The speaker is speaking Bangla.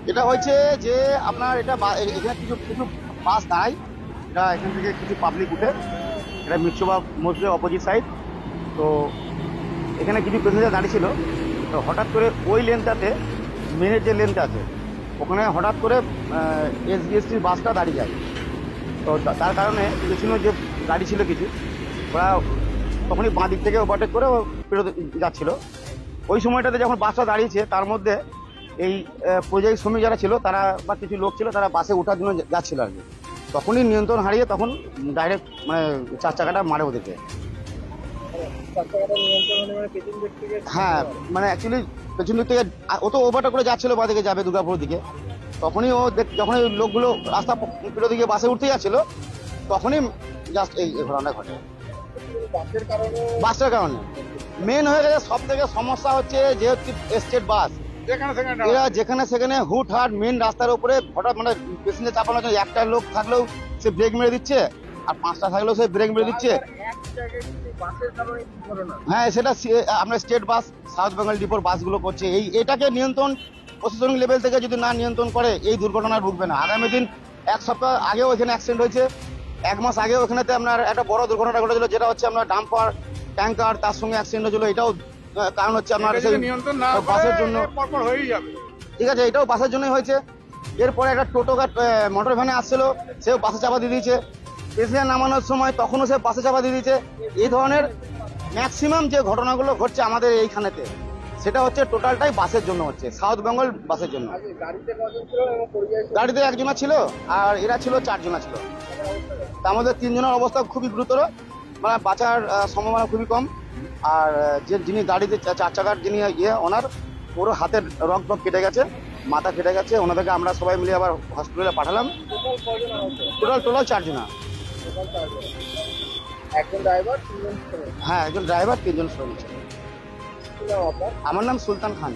এটা হয়েছে যে আপনার এটা এখানে কিছু কিছু বাস দাঁড়ায়, এটা এখান থেকে কিছু পাবলিক উঠে, এটা মির্চবা মসজিদের অপোজিট সাইড। তো এখানে কিছু প্যাসেঞ্জার দাঁড়িয়ে ছিল, তো হঠাৎ করে ওই লেনটাতে, মেনের যে লেনটা আছে ওখানে হঠাৎ করে এসবিএসটির বাসটা দাঁড়িয়ে যায়। তো তার কারণে পেছনে যে গাড়ি ছিল কিছু, ওরা তখনই বাঁ দিক থেকে ওভারটেক করে ফেরত যাচ্ছিল। ওই সময়টাতে যখন বাসটা দাঁড়িয়েছে তার মধ্যে এই পরিযায়ী শ্রমিক যারা ছিল তারা বা কিছু লোক ছিল তারা বাসে ওঠার জন্য যাচ্ছিল আর কি, তখনই নিয়ন্ত্রণ হারিয়ে তখন ডাইরেক্ট মানে চার চাকাটা মারে ওদেরকে। হ্যাঁ, মানে অ্যাকচুয়ালি পেছন দিক থেকে ও তো ওভারটেক করে যাচ্ছিল বা দিকে যাবে দুর্গাপুরের দিকে, তখনই ও যখন ওই লোকগুলো রাস্তা ফেরত দিকে বাসে উঠতে যাচ্ছিল তখনই জাস্ট এই ঘটনা ঘটে। বাসের কারণে মেন হয়ে গেছে সব থেকে সমস্যা হচ্ছে যেহেতু স্টেট বাস, এরা যেখানে সেখানে হুট হাট মেন রাস্তার উপরে হঠাৎ মানে প্যাসেঞ্জার চাপানোর জন্য একটা লোক থাকলেও সে ব্রেক মেরে দিচ্ছে, আর পাঁচটা থাকলেও সে ব্রেক মেরে দিচ্ছে। হ্যাঁ, সেটা আপনার স্টেট বাস, সাউথ বেঙ্গল ডিপোর বাসগুলো করছে। এটাকে নিয়ন্ত্রণ প্রশাসনিক লেভেল থেকে যদি না নিয়ন্ত্রণ করে এই দুর্ঘটনা ভুগবে না। আগামী দিন এক সপ্তাহ আগেও এখানে অ্যাক্সিডেন্ট হয়েছে, এক মাস আগেও এখানেতে আপনার একটা বড় দুর্ঘটনা ঘটেছিল, যেটা হচ্ছে আপনার ডাম্পার ট্যাঙ্কার তার সঙ্গে অ্যাক্সিডেন্ট হয়েছিল। এটাও কারণ হচ্ছে আপনার বাসের জন্য, ঠিক আছে, এটাও বাসের জন্যই হয়েছে। এরপরে একটা টোটো মোটর ভ্যানে আসছিল, সেও বাসে চাপা দিয়ে দিয়েছে, প্যাসেঞ্জার নামানোর সময় তখনও সে বাসে চাপা দিয়ে দিয়েছে। এই ধরনের ম্যাক্সিমাম যে ঘটনাগুলো ঘটছে আমাদের এইখানেতে, সেটা হচ্ছে টোটালটাই বাসের জন্য হচ্ছে, সাউথ বেঙ্গল বাসের জন্য। গাড়িতে একজনা ছিল আর এরা ছিল চারজনা ছিল, তার মধ্যে তিনজনের অবস্থা খুবই গুরুতর, মানে বাঁচার সম্ভাবনা খুবই কম। আর যিনি গাড়িতে চার চাকার যিনি ওনার পুরো হাতের রক্ত কেটে গেছে, মাথা কেটে গেছে, ওনাদেরকে আমরা সবাই মিলে আবার হসপিটালে পাঠালাম। টোটাল চারজনা। হ্যাঁ, একজন ড্রাইভার, তিনজন শ্রমিক। আমার নাম সুলতান খান।